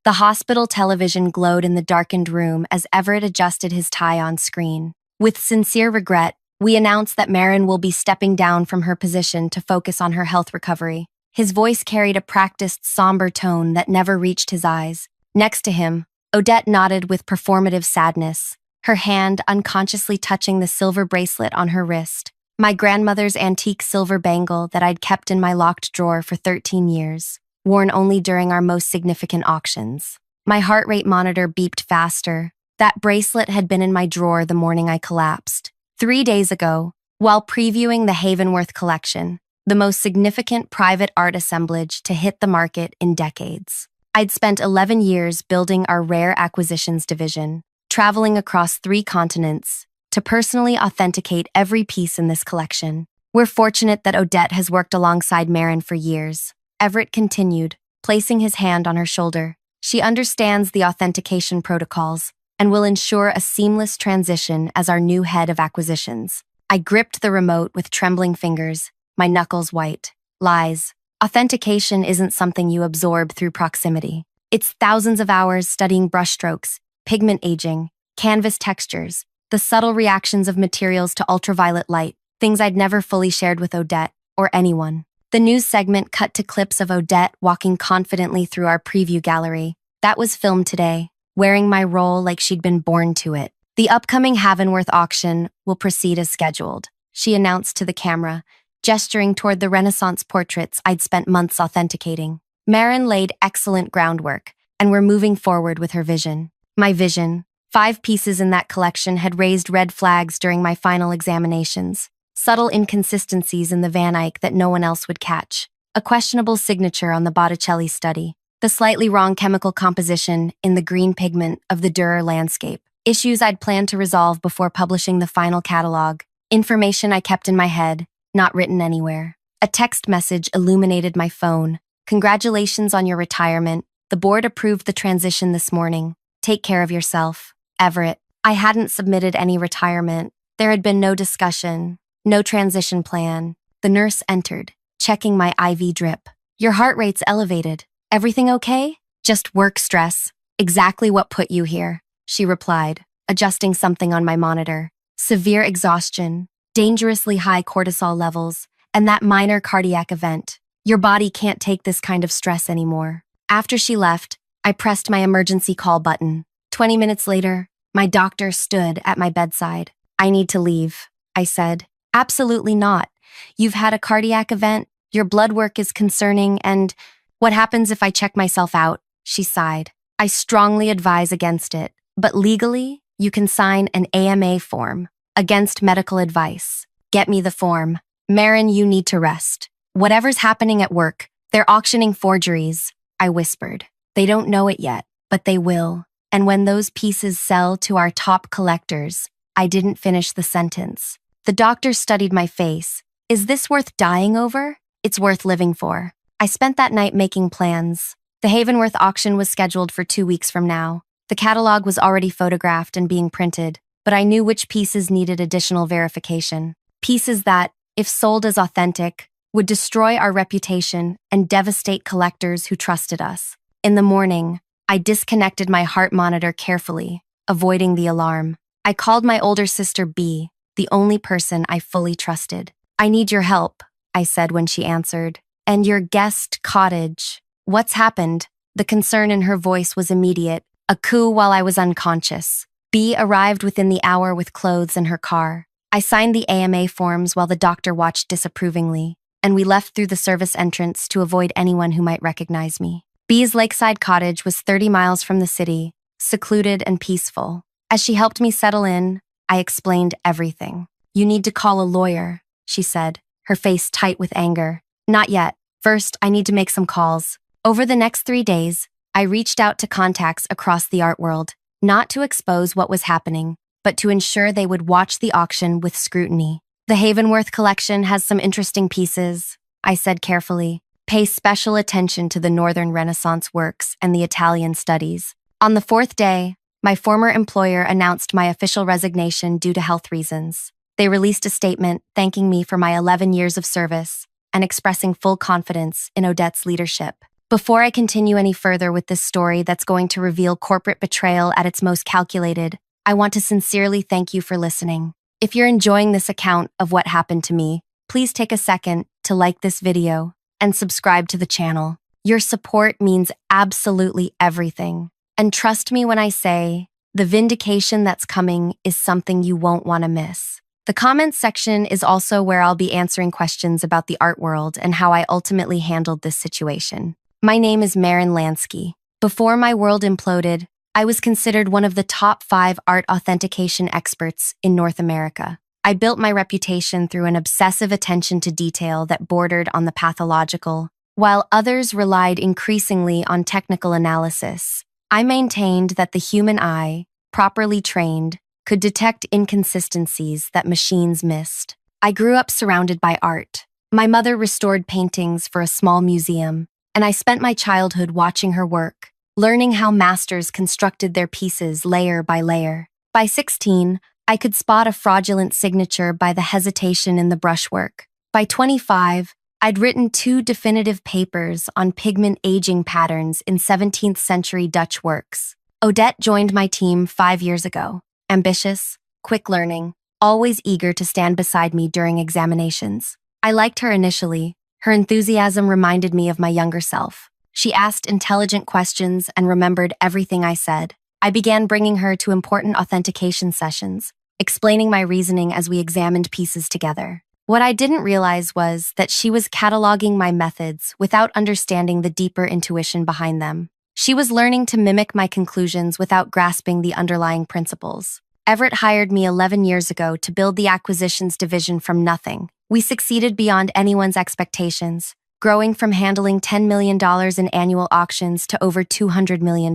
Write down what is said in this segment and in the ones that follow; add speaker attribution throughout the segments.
Speaker 1: The hospital television glowed in the darkened room as Everett adjusted his tie on screen. With sincere regret, we announce that Marin will be stepping down from her position to focus on her health recovery. His voice carried a practiced, somber tone that never reached his eyes. Next to him, Odette nodded with performative sadness, her hand unconsciously touching the silver bracelet on her wrist, my grandmother's antique silver bangle that I'd kept in my locked drawer for 13 years, worn only during our most significant auctions. My heart rate monitor beeped faster. That bracelet had been in my drawer the morning I collapsed. 3 days ago, while previewing the Havenworth collection, the most significant private art assemblage to hit the market in decades. I'd spent 11 years building our rare acquisitions division, traveling across 3 continents to personally authenticate every piece in this collection. We're fortunate that Odette has worked alongside Marin for years. Everett continued, placing his hand on her shoulder. She understands the authentication protocols and will ensure a seamless transition as our new head of acquisitions. I gripped the remote with trembling fingers, my knuckles white. Lies. Authentication isn't something you absorb through proximity. It's thousands of hours studying brushstrokes, pigment aging, canvas textures, the subtle reactions of materials to ultraviolet light, things I'd never fully shared with Odette or anyone. The news segment cut to clips of Odette walking confidently through our preview gallery. That was filmed today, wearing my role like she'd been born to it. The upcoming Havenworth auction will proceed as scheduled, she announced to the camera, gesturing toward the Renaissance portraits I'd spent months authenticating. Marin laid excellent groundwork, and we're moving forward with her vision. My vision. 5 pieces in that collection had raised red flags during my final examinations. Subtle inconsistencies in the Van Eyck that no one else would catch. A questionable signature on the Botticelli study. The slightly wrong chemical composition in the green pigment of the Dürer landscape. Issues I'd planned to resolve before publishing the final catalog. Information I kept in my head, not written anywhere. A text message illuminated my phone. Congratulations on your retirement. The board approved the transition this morning. Take care of yourself. Everett. I hadn't submitted any retirement. There had been no discussion, no transition plan. The nurse entered, checking my IV drip. Your heart rate's elevated. Everything okay? Just work stress. Exactly what put you here, she replied, adjusting something on my monitor. Severe exhaustion, dangerously high cortisol levels, and that minor cardiac event. Your body can't take this kind of stress anymore. After she left, I pressed my emergency call button. 20 minutes later, my doctor stood at my bedside. I need to leave, I said. Absolutely not. You've had a cardiac event, your blood work is concerning, and what happens if I check myself out? She sighed. I strongly advise against it, but legally, you can sign an AMA form, against medical advice. Get me the form. Marin, you need to rest. Whatever's happening at work, they're auctioning forgeries, I whispered. They don't know it yet, but they will. And when those pieces sell to our top collectors, I didn't finish the sentence. The doctor studied my face. Is this worth dying over? It's worth living for. I spent that night making plans. The Havenworth auction was scheduled for 2 weeks from now. The catalog was already photographed and being printed, but I knew which pieces needed additional verification. Pieces that, if sold as authentic, would destroy our reputation and devastate collectors who trusted us. In the morning, I disconnected my heart monitor carefully, avoiding the alarm. I called my older sister B, the only person I fully trusted. I need your help, I said when she answered. And your guest cottage. What's happened? The concern in her voice was immediate. A coup while I was unconscious. B arrived within the hour with clothes in her car. I signed the AMA forms while the doctor watched disapprovingly, and we left through the service entrance to avoid anyone who might recognize me. B's lakeside cottage was 30 miles from the city, secluded and peaceful. As she helped me settle in, I explained everything. You need to call a lawyer, she said, her face tight with anger. Not yet. First, I need to make some calls. Over the next 3 days, I reached out to contacts across the art world, not to expose what was happening, but to ensure they would watch the auction with scrutiny. The Havenworth collection has some interesting pieces, I said carefully. Pay special attention to the Northern Renaissance works and the Italian studies. On the 4th day, my former employer announced my official resignation due to health reasons. They released a statement thanking me for my 11 years of service and expressing full confidence in Odette's leadership. Before I continue any further with this story that's going to reveal corporate betrayal at its most calculated, I want to sincerely thank you for listening. If you're enjoying this account of what happened to me, please take a second to like this video and subscribe to the channel. Your support means absolutely everything. And trust me when I say, the vindication that's coming is something you won't want to miss. The comments section is also where I'll be answering questions about the art world and how I ultimately handled this situation. My name is Maren Lansky. Before my world imploded, I was considered one of the top 5 art authentication experts in North America. I built my reputation through an obsessive attention to detail that bordered on the pathological, while others relied increasingly on technical analysis. I maintained that the human eye, properly trained, could detect inconsistencies that machines missed. I grew up surrounded by art. My mother restored paintings for a small museum, and I spent my childhood watching her work, learning how masters constructed their pieces layer by layer. By 16, I could spot a fraudulent signature by the hesitation in the brushwork. By 25, I'd written 2 definitive papers on pigment aging patterns in 17th century Dutch works. Odette joined my team 5 years ago. Ambitious, quick learning, always eager to stand beside me during examinations. I liked her initially. Her enthusiasm reminded me of my younger self. She asked intelligent questions and remembered everything I said. I began bringing her to important authentication sessions, explaining my reasoning as we examined pieces together. What I didn't realize was that she was cataloging my methods without understanding the deeper intuition behind them. She was learning to mimic my conclusions without grasping the underlying principles. Everett hired me 11 years ago to build the acquisitions division from nothing. We succeeded beyond anyone's expectations, growing from handling $10 million in annual auctions to over $200 million.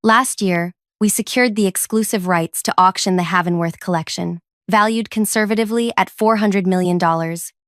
Speaker 1: Last year, we secured the exclusive rights to auction the Havenworth collection, valued conservatively at $400 million,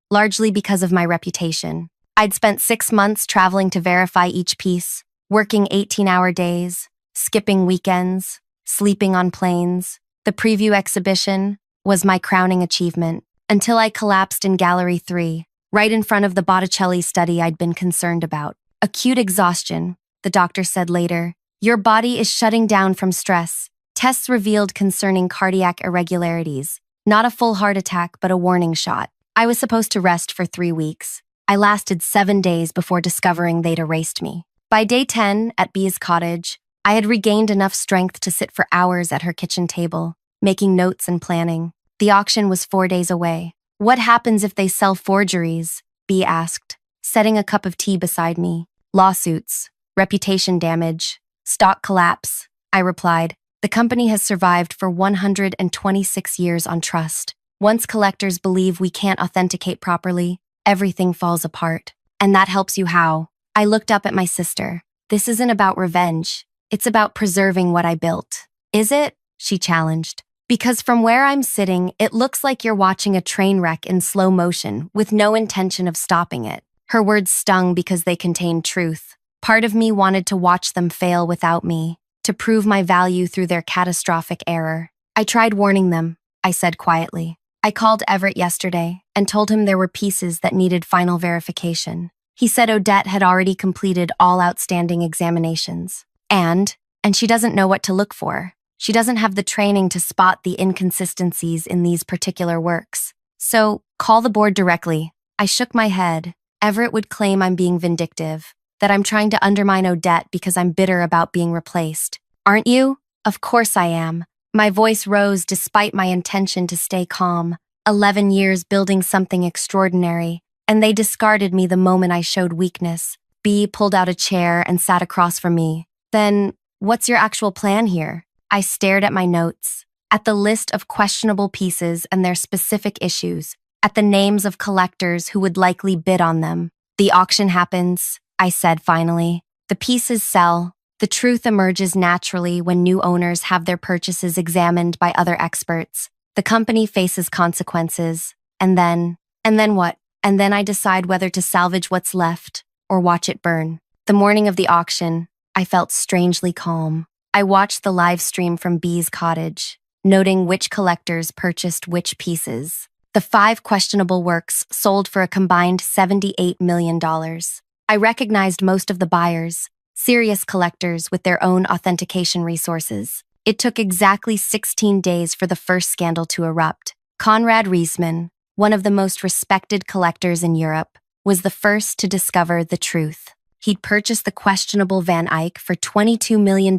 Speaker 1: largely because of my reputation. I'd spent 6 months traveling to verify each piece, working 18-hour days, skipping weekends, sleeping on planes. The preview exhibition was my crowning achievement, until I collapsed in Gallery 3, right in front of the Botticelli study I'd been concerned about. Acute exhaustion, the doctor said later. Your body is shutting down from stress. Tests revealed concerning cardiac irregularities. Not a full heart attack, but a warning shot. I was supposed to rest for 3 weeks. I lasted 7 days before discovering they'd erased me. By day 10, at Bee's cottage, I had regained enough strength to sit for hours at her kitchen table, making notes and planning. The auction was 4 days away. What happens if they sell forgeries? Bee asked, setting a cup of tea beside me. Lawsuits, reputation damage, stock collapse, I replied. The company has survived for 126 years on trust. Once collectors believe we can't authenticate properly, everything falls apart. And that helps you how? I looked up at my sister. This isn't about revenge. It's about preserving what I built. Is it? She challenged. Because from where I'm sitting, it looks like you're watching a train wreck in slow motion with no intention of stopping it. Her words stung because they contained truth. Part of me wanted to watch them fail without me, to prove my value through their catastrophic error. I tried warning them, I said quietly. I called Everett yesterday and told him there were pieces that needed final verification. He said Odette had already completed all outstanding examinations. And she doesn't know what to look for. She doesn't have the training to spot the inconsistencies in these particular works. So, call the board directly. I shook my head. Everett would claim I'm being vindictive, that I'm trying to undermine Odette because I'm bitter about being replaced. Aren't you? Of course I am. My voice rose despite my intention to stay calm. 11 years building something extraordinary, and they discarded me the moment I showed weakness. Bee pulled out a chair and sat across from me. Then, what's your actual plan here? I stared at my notes, at the list of questionable pieces and their specific issues, at the names of collectors who would likely bid on them. The auction happens, I said finally. The pieces sell. The truth emerges naturally when new owners have their purchases examined by other experts. The company faces consequences. And then what? And then I decide whether to salvage what's left or watch it burn. The morning of the auction, I felt strangely calm. I watched the live stream from Bee's cottage, noting which collectors purchased which pieces. The 5 questionable works sold for a combined $78 million. I recognized most of the buyers, serious collectors with their own authentication resources. It took exactly 16 days for the first scandal to erupt. Konrad Riesman, one of the most respected collectors in Europe, was the first to discover the truth. He'd purchased the questionable Van Eyck for $22 million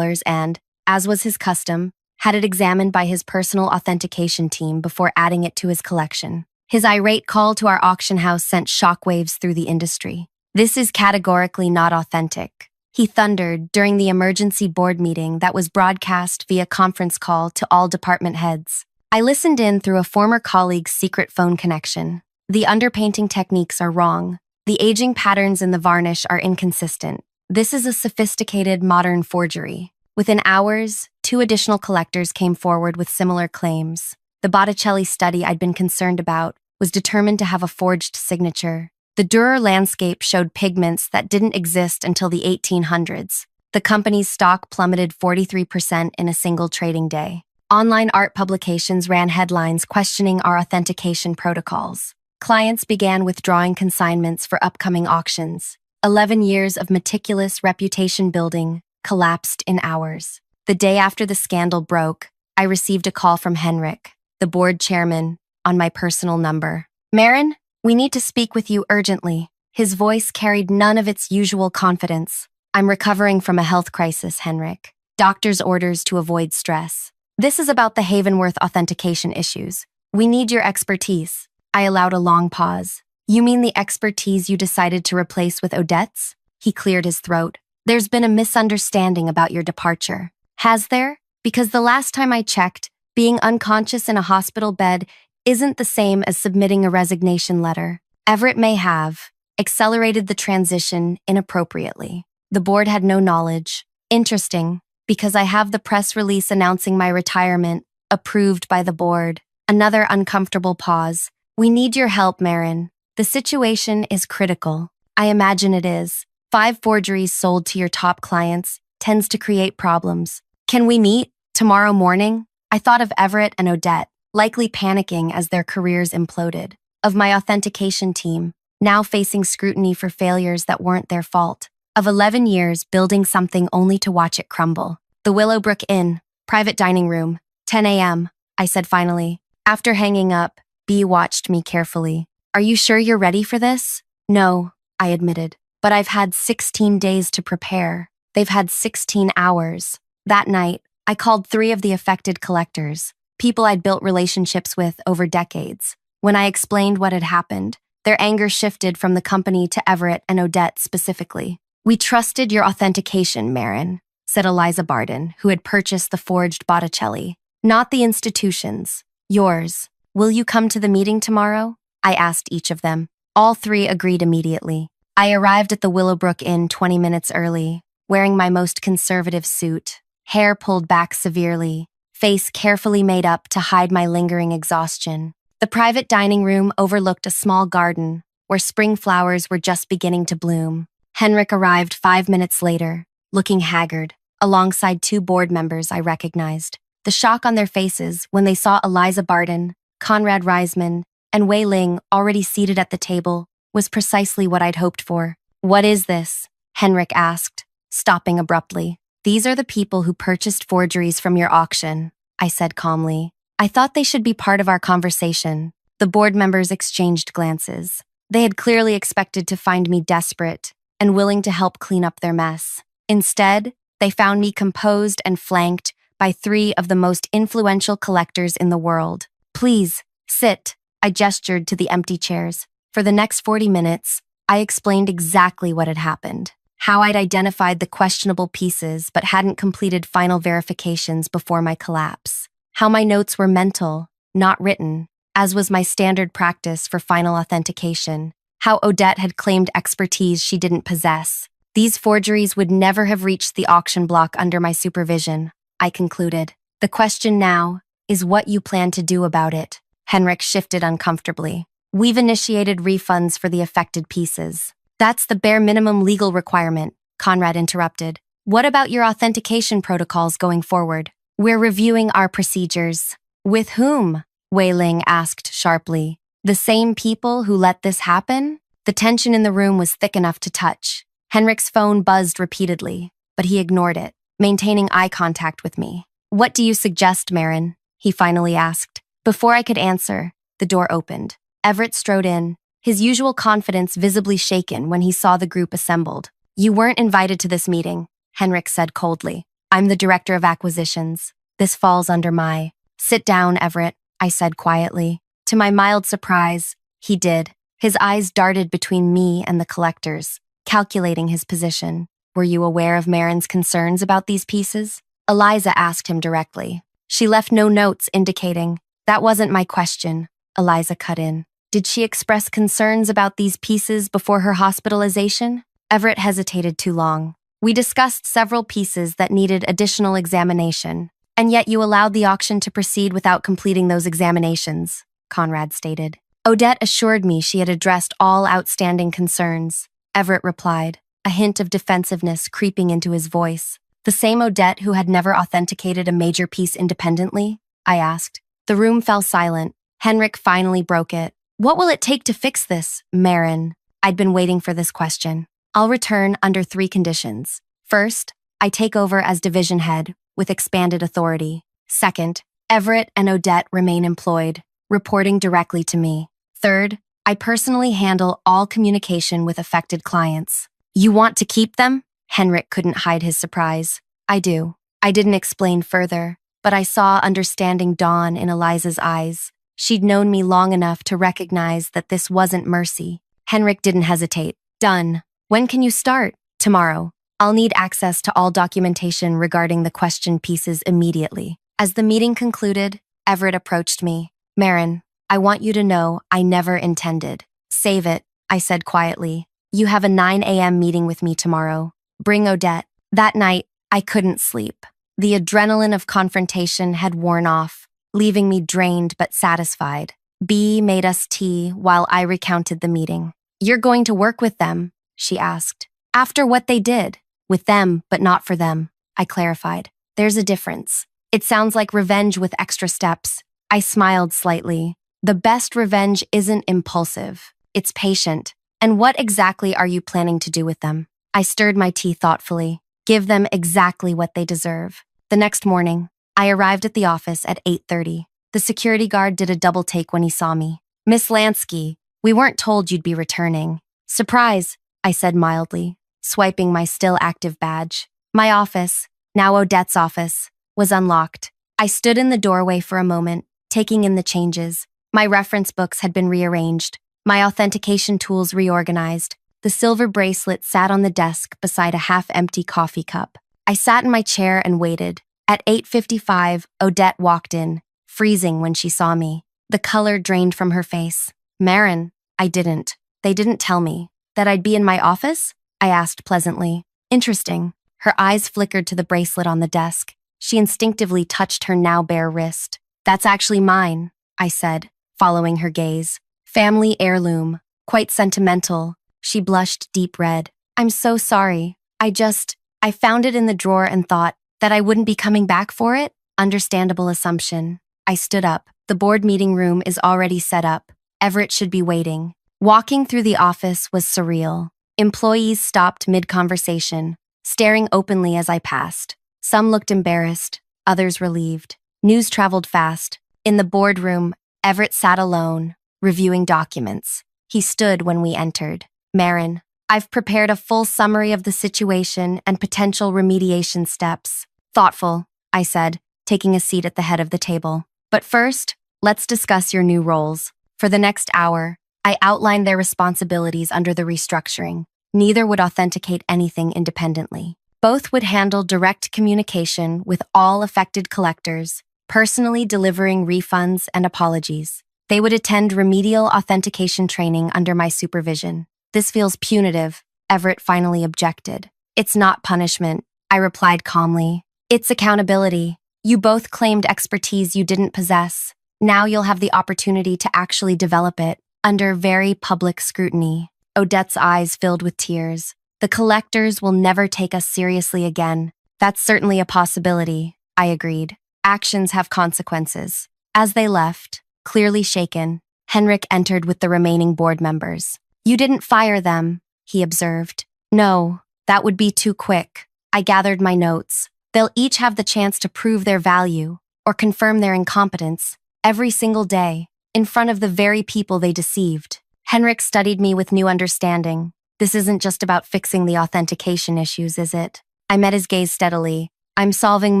Speaker 1: and, as was his custom, had it examined by his personal authentication team before adding it to his collection. His irate call to our auction house sent shockwaves through the industry. "This is categorically not authentic," he thundered during the emergency board meeting that was broadcast via conference call to all department heads. I listened in through a former colleague's secret phone connection. "The underpainting techniques are wrong. The aging patterns in the varnish are inconsistent. This is a sophisticated modern forgery." Within hours, 2 additional collectors came forward with similar claims. The Botticelli study I'd been concerned about was determined to have a forged signature. The Dürer landscape showed pigments that didn't exist until the 1800s. The company's stock plummeted 43% in a single trading day. Online art publications ran headlines questioning our authentication protocols. Clients began withdrawing consignments for upcoming auctions. 11 years of meticulous reputation building collapsed in hours. The day after the scandal broke, I received a call from Henrik, the board chairman, on my personal number. "Marin, we need to speak with you urgently." His voice carried none of its usual confidence. "I'm recovering from a health crisis, Henrik. Doctor's orders to avoid stress. This is about the Havenworth authentication issues. We need your expertise." I allowed a long pause. "You mean the expertise you decided to replace with Odette's?" He cleared his throat. "There's been a misunderstanding about your departure." "Has there? Because the last time I checked, being unconscious in a hospital bed isn't the same as submitting a resignation letter. Everett may have accelerated the transition inappropriately. The board had no knowledge. Interesting, because I have the press release announcing my retirement, approved by the board." Another uncomfortable pause. "We need your help, Marin. The situation is critical." "I imagine it is. 5 forgeries sold to your top clients tends to create problems. Can we meet tomorrow morning?" I thought of Everett and Odette, likely panicking as their careers imploded. Of my authentication team, now facing scrutiny for failures that weren't their fault. Of 11 years building something only to watch it crumble. "The Willowbrook Inn, private dining room, 10 a.m., I said finally. After hanging up, B watched me carefully. "Are you sure you're ready for this?" "No," I admitted. "But I've had 16 days to prepare." They've had 16 hours. That night, I called 3 of the affected collectors, people I'd built relationships with over decades. When I explained what had happened, their anger shifted from the company to Everett and Odette specifically. "We trusted your authentication, Marin," said Eliza Barden, who had purchased the forged Botticelli. "Not the institutions. Yours. Will you come to the meeting tomorrow?" I asked each of them. All 3 agreed immediately. I arrived at the Willowbrook Inn 20 minutes early, wearing my most conservative suit, hair pulled back severely, face carefully made up to hide my lingering exhaustion. The private dining room overlooked a small garden where spring flowers were just beginning to bloom. Henrik arrived 5 minutes later, looking haggard, alongside 2 board members I recognized. The shock on their faces when they saw Eliza Barden, Konrad Riesman, and Wei Ling already seated at the table was precisely what I'd hoped for. "What is this?" Henrik asked, stopping abruptly. "These are the people who purchased forgeries from your auction," I said calmly. I thought they should be part of our conversation. The board members exchanged glances. They had clearly expected to find me desperate and willing to help clean up their mess. Instead, they found me composed and flanked by 3 of the most influential collectors in the world. "Please, sit," I gestured to the empty chairs. For the next 40 minutes, I explained exactly what had happened, how I'd identified the questionable pieces but hadn't completed final verifications before my collapse, how my notes were mental, not written, as was my standard practice for final authentication, how Odette had claimed expertise she didn't possess. These forgeries would never have reached the auction block under my supervision, I concluded. "The question now is what you plan to do about it." Henrik shifted uncomfortably. "We've initiated refunds for the affected pieces." "That's the bare minimum legal requirement," Konrad interrupted. "What about your authentication protocols going forward?" "We're reviewing our procedures." "With whom?" Wei Ling asked sharply. "The same people who let this happen?" The tension in the room was thick enough to touch. Henrik's phone buzzed repeatedly, but he ignored it, maintaining eye contact with me. "What do you suggest, Marin?" he finally asked. Before I could answer, the door opened. Everett strode in, his usual confidence visibly shaken when he saw the group assembled. "You weren't invited to this meeting," Henrik said coldly. "I'm the director of acquisitions. This falls under my—" "Sit down, Everett," I said quietly. To my mild surprise, he did. His eyes darted between me and the collectors, calculating his position. "Were you aware of Marin's concerns about these pieces?" Eliza asked him directly. "She left no notes indicating—" "That wasn't my question," Eliza cut in. "Did she express concerns about these pieces before her hospitalization?" Everett hesitated too long. "We discussed several pieces that needed additional examination, and yet you allowed the auction to proceed without completing those examinations," Conrad stated. "Odette assured me she had addressed all outstanding concerns," Everett replied, a hint of defensiveness creeping into his voice. "The same Odette who had never authenticated a major piece independently?" I asked. The room fell silent. Henrik finally broke it. "What will it take to fix this, Marin?" I'd been waiting for this question. "I'll return under 3 conditions. First, I take over as division head, with expanded authority. Second, Everett and Odette remain employed, reporting directly to me. Third, I personally handle all communication with affected clients." "You want to keep them?" Henrik couldn't hide his surprise. "I do." I didn't explain further, but I saw understanding dawn in Eliza's eyes. She'd known me long enough to recognize that this wasn't mercy. Henrik didn't hesitate. "Done. When can you start?" "Tomorrow. I'll need access to all documentation regarding the questioned pieces immediately." As the meeting concluded, Everett approached me. "Marin, I want you to know I never intended." "Save it," I said quietly. "You have a 9 a.m. meeting with me tomorrow. Bring Odette." That night, I couldn't sleep. The adrenaline of confrontation had worn off, leaving me drained but satisfied. B made us tea while I recounted the meeting. "You're going to work with them?" she asked. "After what they did?" "With them, but not for them," I clarified. "There's a difference. It sounds like revenge with extra steps." I smiled slightly. "The best revenge isn't impulsive. It's patient. And what exactly are you planning to do with them?" I stirred my tea thoughtfully. "Give them exactly what they deserve." The next morning, I arrived at the office at 8:30. The security guard did a double take when he saw me. "Miss Lansky, we weren't told you'd be returning." "Surprise," I said mildly, swiping my still active badge. My office, now Odette's office, was unlocked. I stood in the doorway for a moment, taking in the changes. My reference books had been rearranged, my authentication tools reorganized. The silver bracelet sat on the desk beside a half-empty coffee cup. I sat in my chair and waited. At 8:55, Odette walked in, freezing when she saw me. The color drained from her face. "Marin." I didn't. "They didn't tell me. That I'd be in my office?" I asked pleasantly. "Interesting." Her eyes flickered to the bracelet on the desk. She instinctively touched her now bare wrist. "That's actually mine," I said, following her gaze. "Family heirloom. Quite sentimental." She blushed deep red. "I'm so sorry. I found it in the drawer and thought that I wouldn't be coming back for it." Understandable assumption. I stood up. The board meeting room is already set up. Everett should be waiting. Walking through the office was surreal. Employees stopped mid-conversation, staring openly as I passed. Some looked embarrassed, others relieved. News traveled fast. In the boardroom, Everett sat alone, reviewing documents. He stood when we entered. "Marin, I've prepared a full summary of the situation and potential remediation steps." "Thoughtful," I said, taking a seat at the head of the table. "But first, let's discuss your new roles." For the next hour, I outlined their responsibilities under the restructuring. Neither would authenticate anything independently. Both would handle direct communication with all affected collectors, personally delivering refunds and apologies. They would attend remedial authentication training under my supervision. "This feels punitive," Everett finally objected. "It's not punishment," I replied calmly. "It's accountability. You both claimed expertise you didn't possess. Now you'll have the opportunity to actually develop it, under very public scrutiny." Odette's eyes filled with tears. "The collectors will never take us seriously again." "That's certainly a possibility," I agreed. "Actions have consequences." As they left, clearly shaken, Henrik entered with the remaining board members. You didn't fire them, he observed. No, that would be too quick. I gathered my notes. They'll each have the chance to prove their value or confirm their incompetence every single day in front of the very people they deceived. Henrik studied me with new understanding. This isn't just about fixing the authentication issues, is it? I met his gaze steadily. I'm solving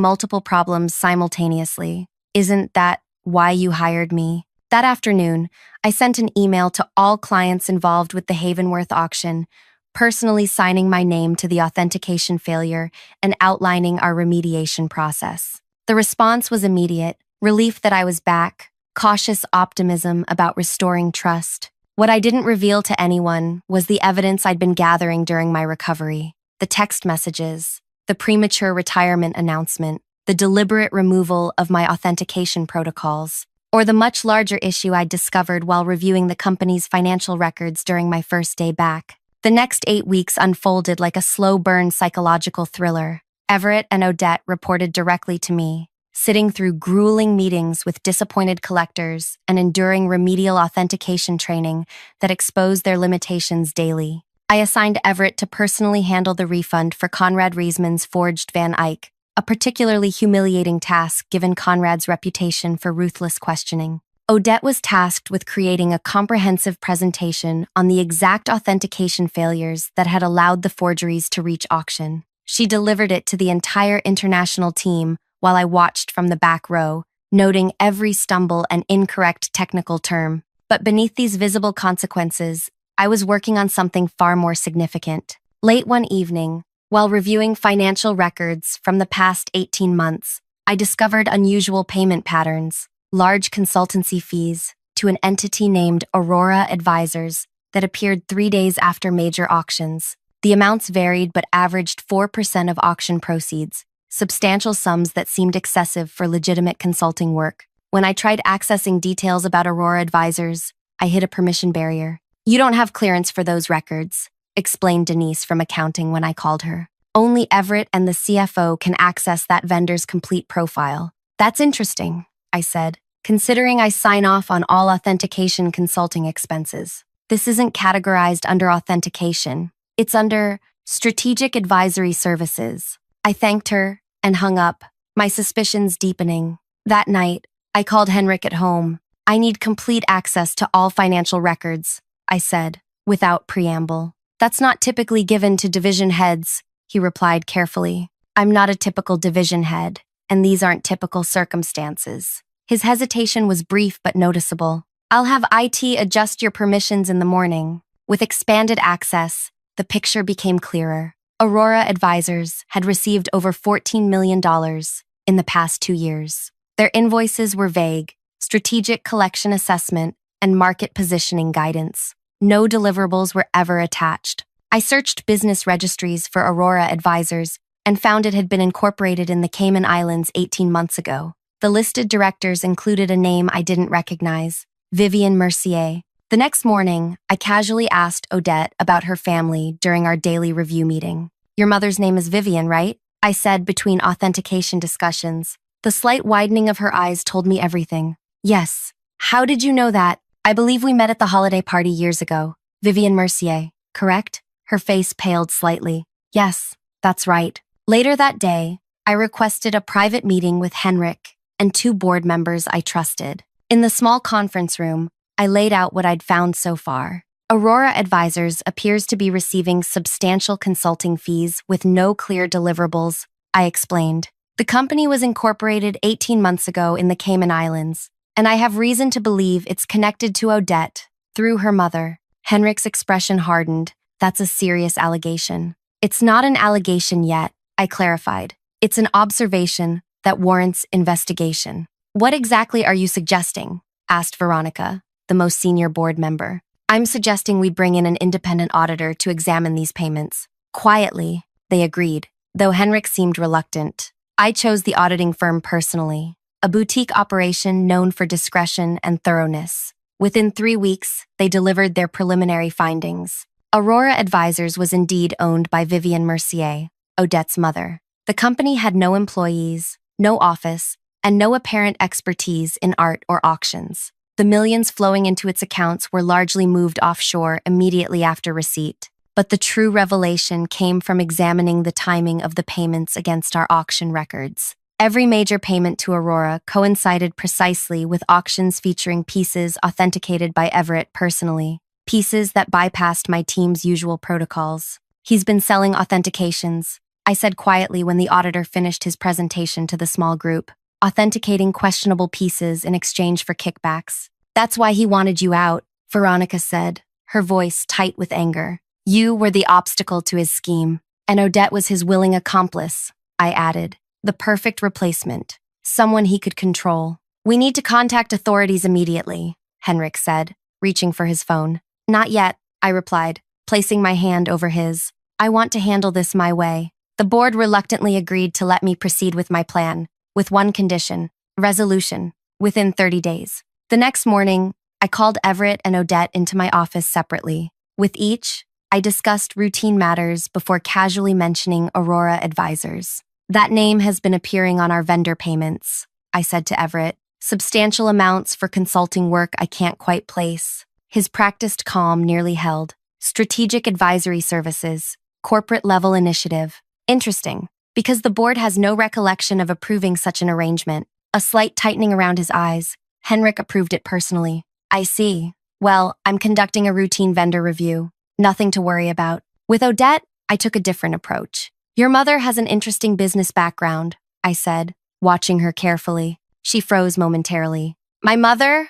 Speaker 1: multiple problems simultaneously. Isn't that why you hired me? That afternoon, I sent an email to all clients involved with the Havenworth auction, personally signing my name to the authentication failure and outlining our remediation process. The response was immediate: relief that I was back, cautious optimism about restoring trust. What I didn't reveal to anyone was the evidence I'd been gathering during my recovery: the text messages, the premature retirement announcement, the deliberate removal of my authentication protocols, or the much larger issue I'd discovered while reviewing the company's financial records during my first day back. The next 8 weeks unfolded like a slow-burn psychological thriller. Everett and Odette reported directly to me, sitting through grueling meetings with disappointed collectors and enduring remedial authentication training that exposed their limitations daily. I assigned Everett to personally handle the refund for Conrad Riesman's forged Van Eyck, a particularly humiliating task given Conrad's reputation for ruthless questioning. Odette was tasked with creating a comprehensive presentation on the exact authentication failures that had allowed the forgeries to reach auction. She delivered it to the entire international team while I watched from the back row, noting every stumble and incorrect technical term. But beneath these visible consequences, I was working on something far more significant. Late one evening, while reviewing financial records from the past 18 months, I discovered unusual payment patterns, large consultancy fees to an entity named Aurora Advisors that appeared 3 days after major auctions. The amounts varied but averaged 4% of auction proceeds, substantial sums that seemed excessive for legitimate consulting work. When I tried accessing details about Aurora Advisors, I hit a permission barrier. "You don't have clearance for those records," explained Denise from accounting when I called her. "Only Everett and the CFO can access that vendor's complete profile." "That's interesting," I said, "considering I sign off on all authentication consulting expenses. This isn't categorized under authentication. It's under strategic advisory services." I thanked her and hung up, my suspicions deepening. That night, I called Henrik at home. "I need complete access to all financial records," I said, without preamble. "That's not typically given to division heads," he replied carefully. "I'm not a typical division head, and these aren't typical circumstances." His hesitation was brief but noticeable. "I'll have IT adjust your permissions in the morning." With expanded access, the picture became clearer. Aurora Advisors had received over $14 million in the past 2 years. Their invoices were vague: strategic collection assessment and market positioning guidance. No deliverables were ever attached. I searched business registries for Aurora Advisors and found it had been incorporated in the Cayman Islands 18 months ago. The listed directors included a name I didn't recognize: Vivian Mercier. The next morning, I casually asked Odette about her family during our daily review meeting. "Your mother's name is Vivian, right?" I said between authentication discussions. The slight widening of her eyes told me everything. "Yes. How did you know that?" "I believe we met at the holiday party years ago. Vivian Mercier, correct?" Her face paled slightly. "Yes, that's right." Later that day, I requested a private meeting with Henrik and 2 board members I trusted. In the small conference room, I laid out what I'd found so far. Aurora Advisors appears to be receiving substantial consulting fees with no clear deliverables, I explained. The company was incorporated 18 months ago in the Cayman Islands, and I have reason to believe it's connected to Odette through her mother. Henrik's expression hardened. "That's a serious allegation." "It's not an allegation yet," I clarified. "It's an observation that warrants investigation." "What exactly are you suggesting?" asked Veronica, the most senior board member. "I'm suggesting we bring in an independent auditor to examine these payments." Quietly, they agreed, though Henrik seemed reluctant. I chose the auditing firm personally, a boutique operation known for discretion and thoroughness. Within 3 weeks, they delivered their preliminary findings. Aurora Advisors was indeed owned by Vivian Mercier, Odette's mother. The company had no employees, no office, and no apparent expertise in art or auctions. The millions flowing into its accounts were largely moved offshore immediately after receipt. But the true revelation came from examining the timing of the payments against our auction records. Every major payment to Aurora coincided precisely with auctions featuring pieces authenticated by Everett personally, pieces that bypassed my team's usual protocols. "He's been selling authentications," I said quietly when the auditor finished his presentation to the small group, "authenticating questionable pieces in exchange for kickbacks." "That's why he wanted you out," Veronica said, her voice tight with anger. "You were the obstacle to his scheme, and Odette was his willing accomplice," I added. "The perfect replacement, someone he could control." "We need to contact authorities immediately," Henrik said, reaching for his phone. "Not yet," I replied, placing my hand over his. "I want to handle this my way." The board reluctantly agreed to let me proceed with my plan, with one condition: resolution, within 30 days. The next morning, I called Everett and Odette into my office separately. With each, I discussed routine matters before casually mentioning Aurora Advisors. "That name has been appearing on our vendor payments," I said to Everett. "Substantial amounts for consulting work I can't quite place." His practiced calm nearly held. "Strategic advisory services, corporate-level initiative." Interesting, because the board has no recollection of approving such an arrangement. A slight tightening around his eyes. Henrik approved it personally. "I see. Well, I'm conducting a routine vendor review. Nothing to worry about." With Odette, I took a different approach. "Your mother has an interesting business background," I said, watching her carefully. She froze momentarily. "My mother?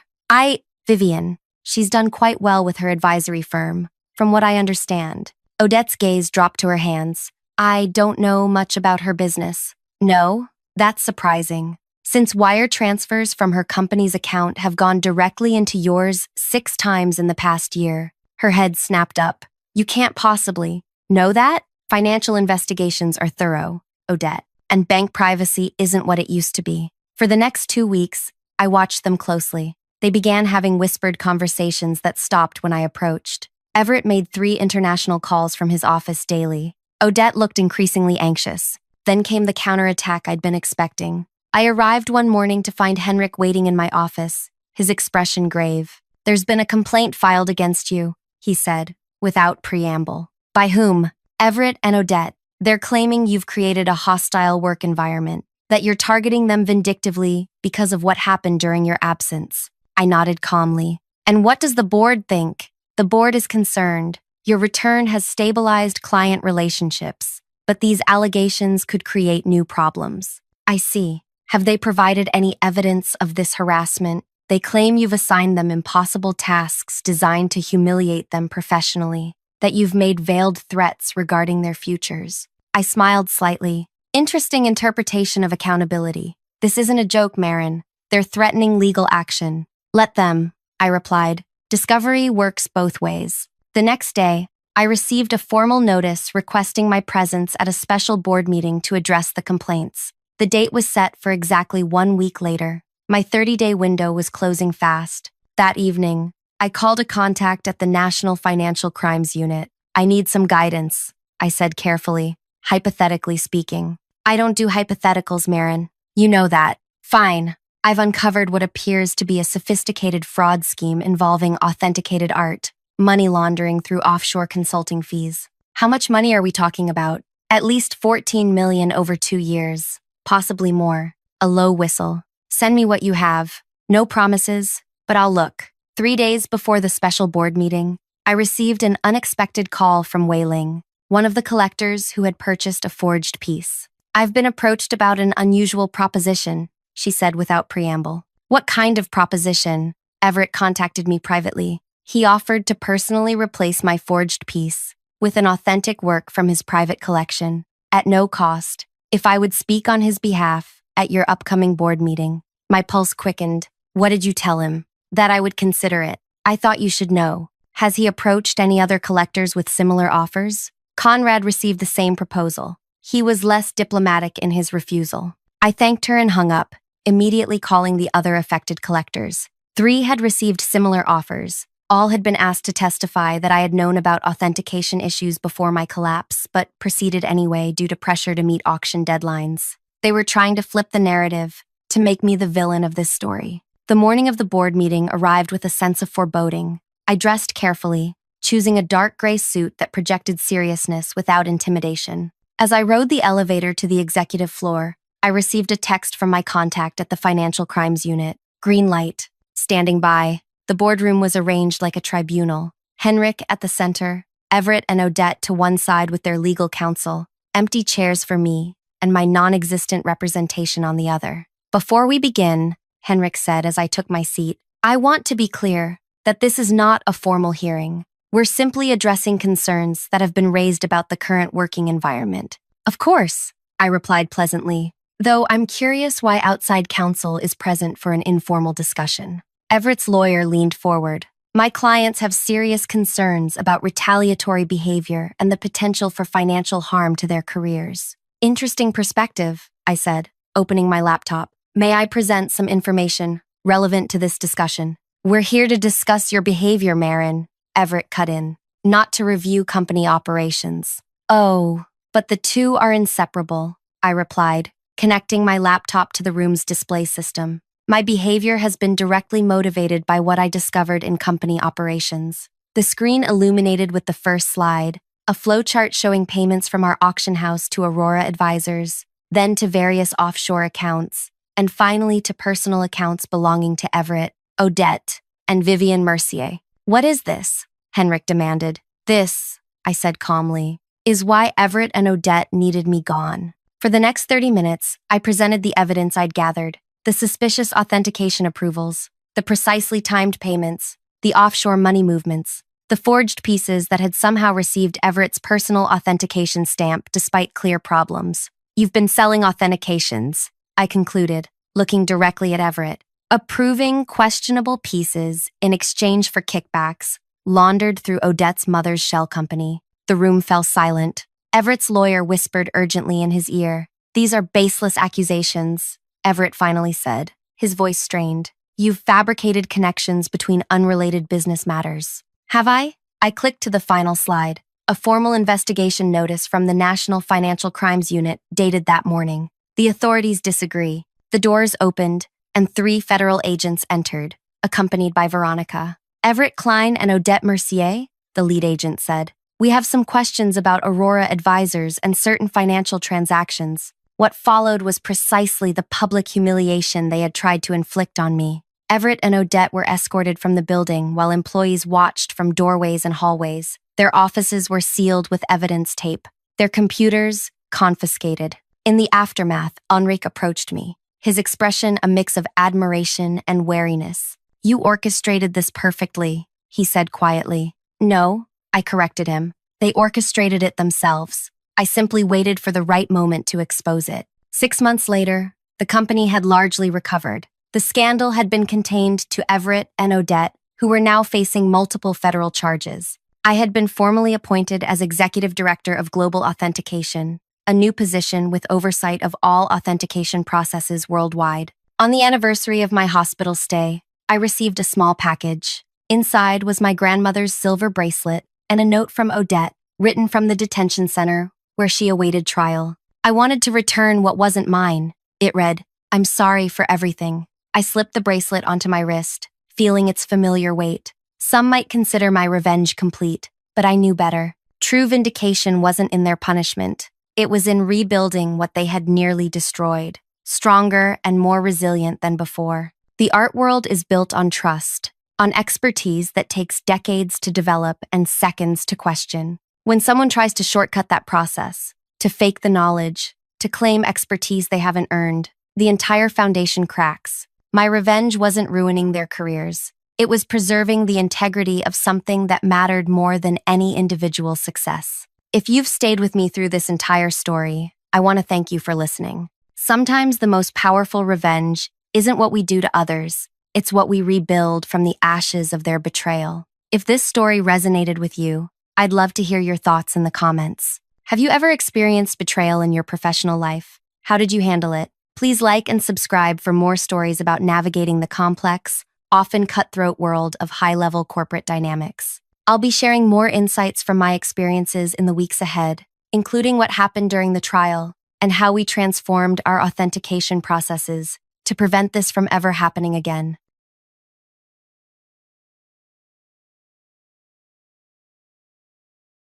Speaker 1: Vivian. She's done quite well with her advisory firm, from what I understand." Odette's gaze dropped to her hands. "I don't know much about her business." "No? That's surprising. Since wire transfers from her company's account have gone directly into yours 6 times in the past year." Her head snapped up. "You can't possibly know that? Financial investigations are thorough, Odette, and bank privacy isn't what it used to be." For the next 2 weeks, I watched them closely. They began having whispered conversations that stopped when I approached. Everett made 3 international calls from his office daily. Odette looked increasingly anxious. Then came the counterattack I'd been expecting. I arrived one morning to find Henrik waiting in my office, his expression grave. "There's been a complaint filed against you," he said, without preamble. "By whom?" "Everett and Odette. They're claiming you've created a hostile work environment, that you're targeting them vindictively because of what happened during your absence." I nodded calmly. "And what does the board think?" "The board is concerned. Your return has stabilized client relationships, but these allegations could create new problems." "I see. Have they provided any evidence of this harassment?" "They claim you've assigned them impossible tasks designed to humiliate them professionally, that you've made veiled threats regarding their futures." I smiled slightly. "Interesting interpretation of accountability. This isn't a joke, Marin. They're threatening legal action." "Let them," I replied. "Discovery works both ways." The next day, I received a formal notice requesting my presence at a special board meeting to address the complaints. The date was set for exactly 1 week later. My 30-day window was closing fast. That evening, I called a contact at the National Financial Crimes Unit. "I need some guidance," I said carefully, hypothetically speaking. "I don't do hypotheticals, Marin. You know that." "Fine. I've uncovered what appears to be a sophisticated fraud scheme involving authenticated art, money laundering through offshore consulting fees." "How much money are we talking about?" "At least 14 million over 2 years. Possibly more." A low whistle. "Send me what you have. No promises, but I'll look." 3 days before the special board meeting, I received an unexpected call from Wei Ling, one of the collectors who had purchased a forged piece. "I've been approached about an unusual proposition," she said without preamble. "What kind of proposition?" "Everett contacted me privately. He offered to personally replace my forged piece with an authentic work from his private collection, at no cost, if I would speak on his behalf at your upcoming board meeting." My pulse quickened. "What did you tell him?" "That I would consider it. I thought you should know." "Has he approached any other collectors with similar offers?" "Conrad received the same proposal. He was less diplomatic in his refusal." I thanked her and hung up, immediately calling the other affected collectors. 3 had received similar offers. All had been asked to testify that I had known about authentication issues before my collapse, but proceeded anyway due to pressure to meet auction deadlines. They were trying to flip the narrative, to make me the villain of this story. The morning of the board meeting arrived with a sense of foreboding. I dressed carefully, choosing a dark gray suit that projected seriousness without intimidation. As I rode the elevator to the executive floor, I received a text from my contact at the Financial Crimes Unit. Green light. Standing by, the boardroom was arranged like a tribunal. Henrik at the center, Everett and Odette to one side with their legal counsel, empty chairs for me, and my non-existent representation on the other. Before we begin, Henrik said as I took my seat, I want to be clear that this is not a formal hearing. We're simply addressing concerns that have been raised about the current working environment. Of course, I replied pleasantly, though I'm curious why outside counsel is present for an informal discussion. Everett's lawyer leaned forward. My clients have serious concerns about retaliatory behavior and the potential for financial harm to their careers. Interesting perspective, I said, opening my laptop. May I present some information relevant to this discussion? We're here to discuss your behavior, Marin, Everett cut in, not to review company operations. Oh, but the two are inseparable, I replied, connecting my laptop to the room's display system. My behavior has been directly motivated by what I discovered in company operations. The screen illuminated with the first slide, a flowchart showing payments from our auction house to Aurora advisors, then to various offshore accounts, and finally to personal accounts belonging to Everett, Odette, and Vivian Mercier. What is this? Henrik demanded. This, I said calmly, is why Everett and Odette needed me gone. For the next 30 minutes, I presented the evidence I'd gathered. The suspicious authentication approvals, the precisely timed payments, the offshore money movements, the forged pieces that had somehow received Everett's personal authentication stamp despite clear problems. You've been selling authentications, I concluded, looking directly at Everett, approving questionable pieces in exchange for kickbacks, laundered through Odette's mother's shell company. The room fell silent. Everett's lawyer whispered urgently in his ear, "These are baseless accusations," Everett finally said, his voice strained. "You've fabricated connections between unrelated business matters." Have I? I clicked to the final slide, a formal investigation notice from the National Financial Crimes Unit dated that morning. The authorities disagree. The doors opened, and 3 federal agents entered, accompanied by Veronica. Everett Klein and Odette Mercier, the lead agent said. We have some questions about Aurora advisors and certain financial transactions. What followed was precisely the public humiliation they had tried to inflict on me. Everett and Odette were escorted from the building while employees watched from doorways and hallways. Their offices were sealed with evidence tape. Their computers confiscated. In the aftermath, Enrique approached me, his expression a mix of admiration and wariness. You orchestrated this perfectly, he said quietly. No, I corrected him. They orchestrated it themselves. I simply waited for the right moment to expose it. 6 months later, the company had largely recovered. The scandal had been contained to Everett and Odette, who were now facing multiple federal charges. I had been formally appointed as Executive Director of Global Authentication, a new position with oversight of all authentication processes worldwide. On the anniversary of my hospital stay, I received a small package. Inside was my grandmother's silver bracelet and a note from Odette, written from the detention center where she awaited trial. I wanted to return what wasn't mine. It read, I'm sorry for everything. I slipped the bracelet onto my wrist, feeling its familiar weight. Some might consider my revenge complete, but I knew better. True vindication wasn't in their punishment. It was in rebuilding what they had nearly destroyed, stronger and more resilient than before. The art world is built on trust, on expertise that takes decades to develop and seconds to question. When someone tries to shortcut that process, to fake the knowledge, to claim expertise they haven't earned, the entire foundation cracks. My revenge wasn't ruining their careers. It was preserving the integrity of something that mattered more than any individual success. If you've stayed with me through this entire story, I want to thank you for listening. Sometimes the most powerful revenge isn't what we do to others, it's what we rebuild from the ashes of their betrayal. If this story resonated with you, I'd love to hear your thoughts in the comments. Have you ever experienced betrayal in your professional life? How did you handle it? Please like and subscribe for more stories about navigating the complex, often cutthroat world of high-level corporate dynamics. I'll be sharing more insights from my experiences in the weeks ahead, including what happened during the trial and how we transformed our authentication processes to prevent this from ever happening again.